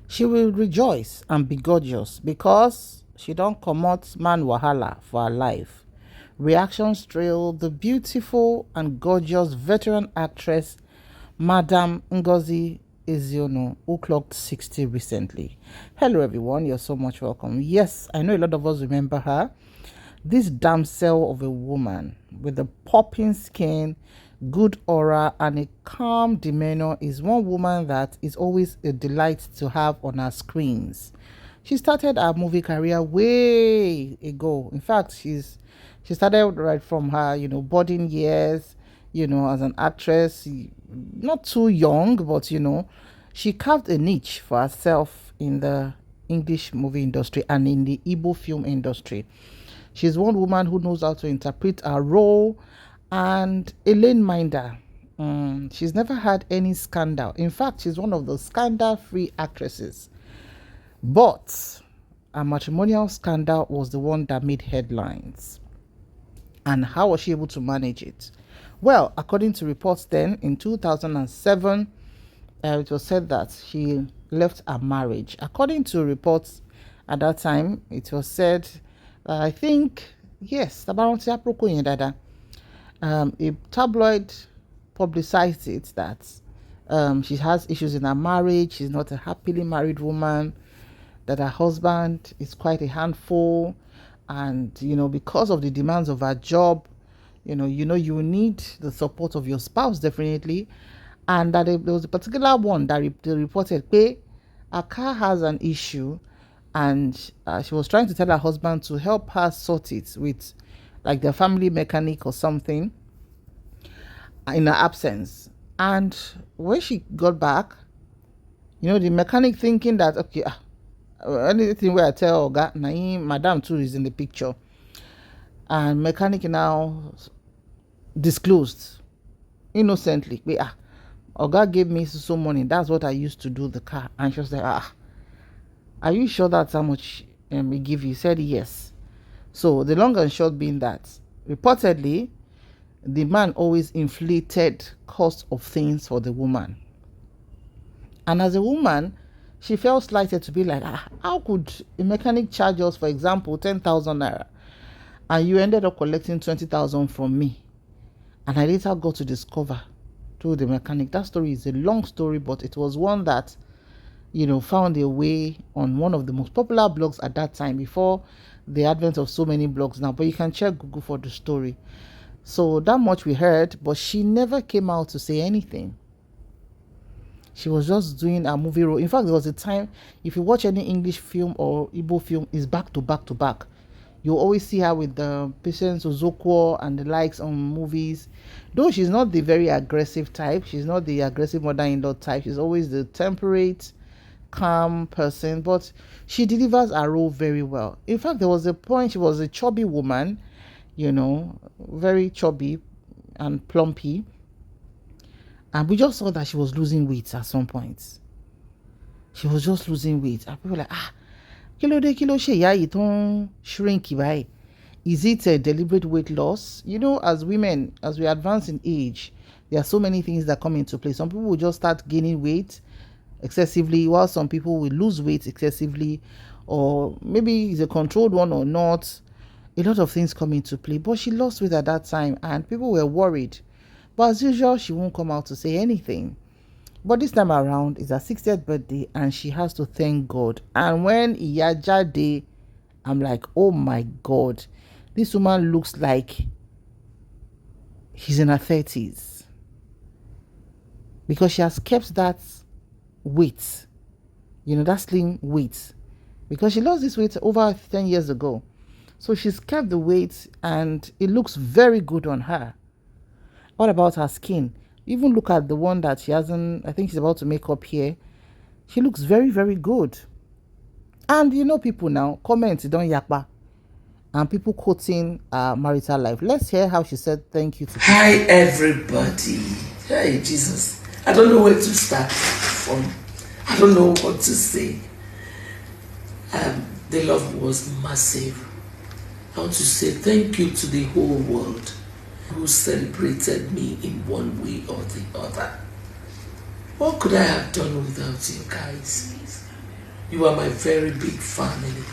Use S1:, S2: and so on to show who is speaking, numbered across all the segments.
S1: She will rejoice and be gorgeous because she don't comot man wahala for her life. Reactions trail the beautiful and gorgeous veteran actress Madam Ngozi Ezeonu, who clocked 60 recently. Hello everyone, you're so much welcome. Yes, I know a lot of us remember her. This damsel of a woman with a popping skin, good aura, and a calm demeanor is one woman that is always a delight to have on our screens. She started her movie career way ago. In fact, she started right from her, boarding years, as an actress, not too young, but she carved a niche for herself in the English movie industry and in the Igbo film industry. She's one woman who knows how to interpret her role and a lane minder. She's never had any scandal. In fact, she's one of the scandal-free actresses. But a matrimonial scandal was the one that made headlines. And how was she able to manage it? Well, according to reports then, in 2007, it was said that she left her marriage. According to reports at that time, it was said, I think, yes, a tabloid publicized it that she has issues in her marriage, she's not a happily married woman, that her husband is quite a handful, and because of the demands of her job, you need the support of your spouse definitely, and that there was a particular one that they reported, hey, her car has an issue, and she was trying to tell her husband to help her sort it with like the family mechanic or something in her absence. And when she got back, the mechanic thinking that, okay, anything where I tell Oga, Madam too is in the picture. And mechanic now disclosed innocently, Oga gave me so money, that's what I used to do the car. And she was like, are you sure that's how much he give you? He said yes. So the long and short being that, reportedly, the man always inflated cost of things for the woman. And as a woman, she felt slighted to be like, how could a mechanic charge us, for example, 10,000 naira, and you ended up collecting 20,000 from me? And I later got to discover through the mechanic. That story is a long story, but it was one that, found a way on one of the most popular blogs at that time, before the advent of so many blogs now. But you can check Google for the story. So that much we heard, but she never came out to say anything. She was just doing a movie role. In fact, there was a time, if you watch any English film or Igbo film, it's back to back to back. You always see her with the Patience Ozokwo and the likes on movies. Though she's not the very aggressive type, she's not the aggressive mother-in-law type. She's always the temperate, calm person, but she delivers her role very well. In fact, there was a point she was a chubby woman, very chubby and plumpy. And we just saw that she was losing weight at some point. She was just losing weight. And people were like, kilo she ya iton shrink by. Is it a deliberate weight loss? As women, as we advance in age, there are so many things that come into play. Some people will just start gaining weight excessively, while some people will lose weight excessively, or maybe it's a controlled one or not. A lot of things come into play. But she lost weight at that time, and people were worried. But as usual, she won't come out to say anything. But this time around, it's her 60th birthday, and she has to thank God. And when Iyaja Day, I'm like, oh my God, this woman looks like she's in her 30s. Because she has kept that weight, that slim weight. Because she lost this weight over 10 years ago. So she's kept the weight, and it looks very good on her. What about her skin? Even look at the one that she hasn't, I think she's about to make up here. She looks very, very good. And people now comment, don't yakba. And people quoting marital life. Let's hear how she said thank you to people.
S2: Hi everybody. Hey Jesus. I don't know where to start from. I don't know what to say. The love was massive. I want to say thank you to the whole world who celebrated me in one way or the other. What could I have done without you guys? You are my very big family.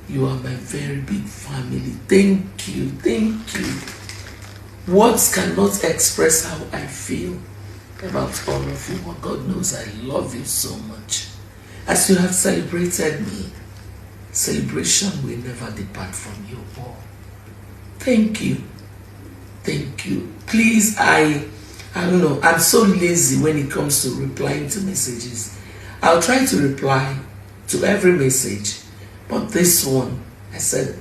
S2: You are my very big family. Thank you. Thank you. Words cannot express how I feel about all of you, but God knows I love you so much. As you have celebrated me, celebration will never depart from you all. Thank you. Thank you. Please, I don't know, I'm so lazy when it comes to replying to messages. I'll try to reply to every message, but this one, I said,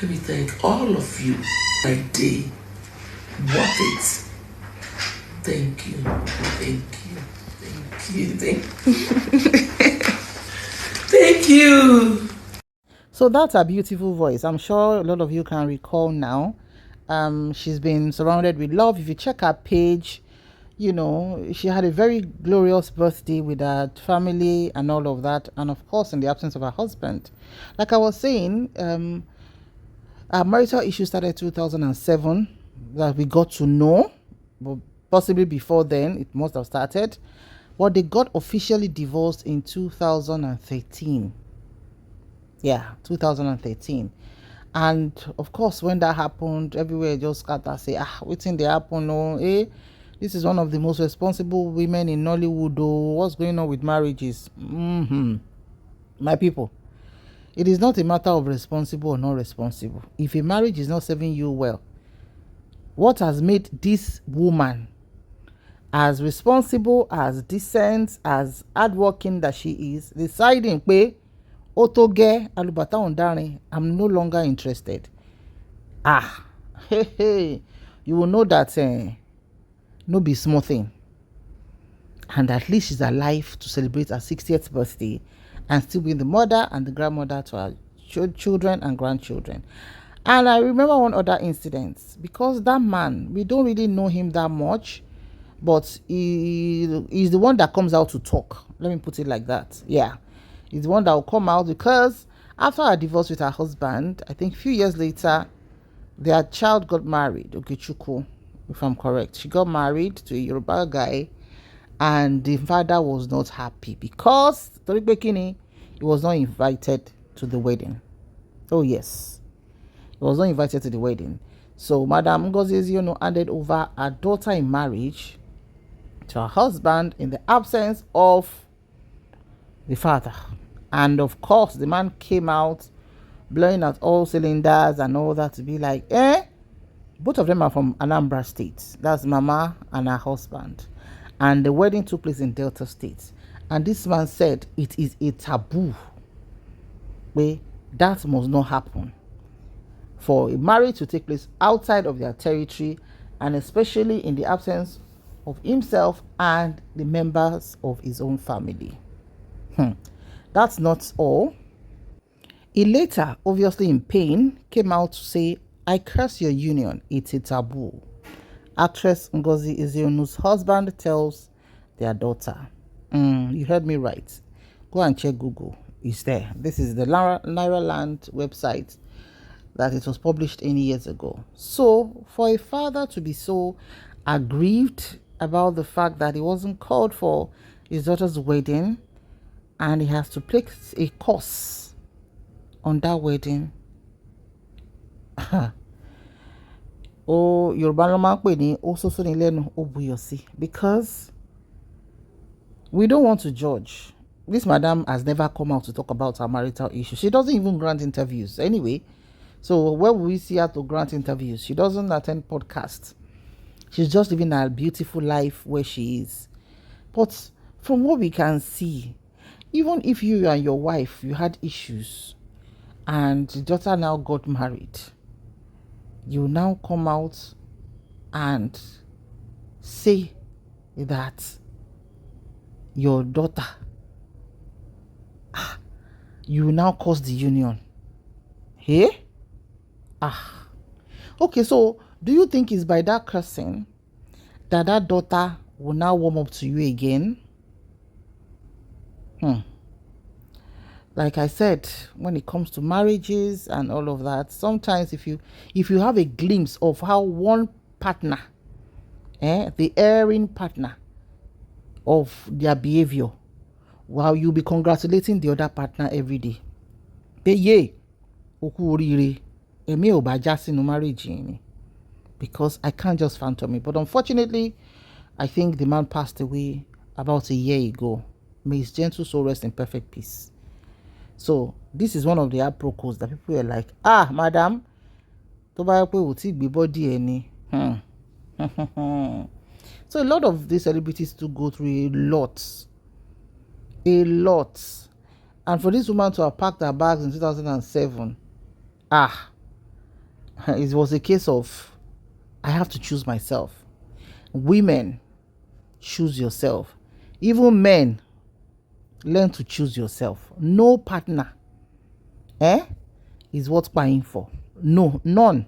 S2: let me thank all of you. My day, worth it. Thank you. Thank you. Thank you. Thank you.
S1: So that's a beautiful voice. I'm sure a lot of you can recall now. She's been surrounded with love. If you check her page, you know, she had a very glorious birthday with her family and all of that. And of course, in the absence of her husband. Like I was saying, our marital issue started 2007 that we got to know, but possibly before then, it must have started. But they got officially divorced in 2013. Yeah, 2013. And of course, when that happened, everywhere just scattered, say, what's in the happen? No, this is one of the most responsible women in Nollywood. Oh, what's going on with marriages? My people, it is not a matter of responsible or not responsible. If a marriage is not serving you well, what has made this woman as responsible, as decent, as hardworking that she is, deciding, pé, Otoge alubata ondarin, I'm no longer interested. You will know that no be small thing. And at least she's alive to celebrate her 60th birthday and still being the mother and the grandmother to her children and grandchildren. And I remember one other incident, because that man, we don't really know him that much, but he's the one that comes out to talk. Let me put it like that. Yeah, he's the one that will come out, because after her divorce with her husband, I think a few years later, their child got married, Okechukwu, if I'm correct. She got married to a Yoruba guy, and the father was not happy because he was not invited to the wedding. Oh yes, he was not invited to the wedding. So Madam Ngozt Ezeonu handed over her daughter in marriage to her husband in the absence of the father. And of course, the man came out blowing at all cylinders and all that, to be like, both of them are from Anambra State. That's Mama and her husband. And the wedding took place in Delta State. And this man said it is a taboo. That must not happen. For a marriage to take place outside of their territory, and especially in the absence of himself and the members of his own family. That's not all. He later, obviously in pain, came out to say, I curse your union, it's a taboo. Actress Ngozi Ezeonu's husband tells their daughter. You heard me right. Go and check Google. It's there. This is the Nairaland website that it was published 8 years ago. So for a father to be so aggrieved about the fact that he wasn't called for his daughter's wedding, and he has to place a curse on that wedding. Because we don't want to judge. This madam has never come out to talk about her marital issue. She doesn't even grant interviews anyway. So where will we see her to grant interviews? She doesn't attend podcasts. She's just living a beautiful life where she is. But from what we can see, even if you and your wife, you had issues, and the daughter now got married, you now come out and say that your daughter, you now cause the union. Hey? Okay, so do you think it's by that cursing that daughter will now warm up to you again? Like I said, when it comes to marriages and all of that, sometimes if you have a glimpse of how one partner, the erring partner of their behavior, while you'll be congratulating the other partner every day. Pé yé, oku oríire, èmi ò bá já sínú marriage yìí ni. Because I can't just phantom it. But unfortunately, I think the man passed away about a year ago. May his gentle soul rest in perfect peace. So this is one of the apropos that people are like, madam, tó bá yẹ pé ò tí gbé body ẹ ni. So a lot of these celebrities do go through a lot. And for this woman to have packed her bags in 2007, it was a case of, I have to choose myself. Women, choose yourself. Even men, learn to choose yourself. No partner is worth buying for. No, none.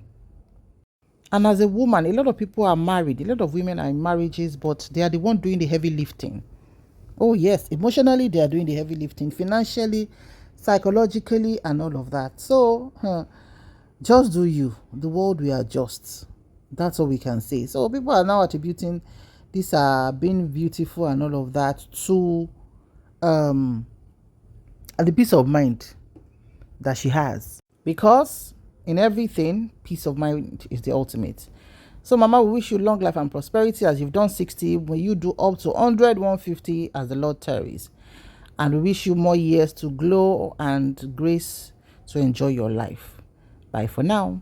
S1: And as a woman, a lot of people are married. A lot of women are in marriages, but they are the one doing the heavy lifting. Oh yes, emotionally they are doing the heavy lifting, financially, psychologically, and all of that. So just do you. The world will adjust. That's all we can say. So people are now attributing this being beautiful and all of that to the peace of mind that she has. Because in everything, peace of mind is the ultimate. So Mama, we wish you long life and prosperity. As you've done 60, when you do up to 100, 150 as the Lord tarries. And we wish you more years to glow and grace to enjoy your life. Bye for now.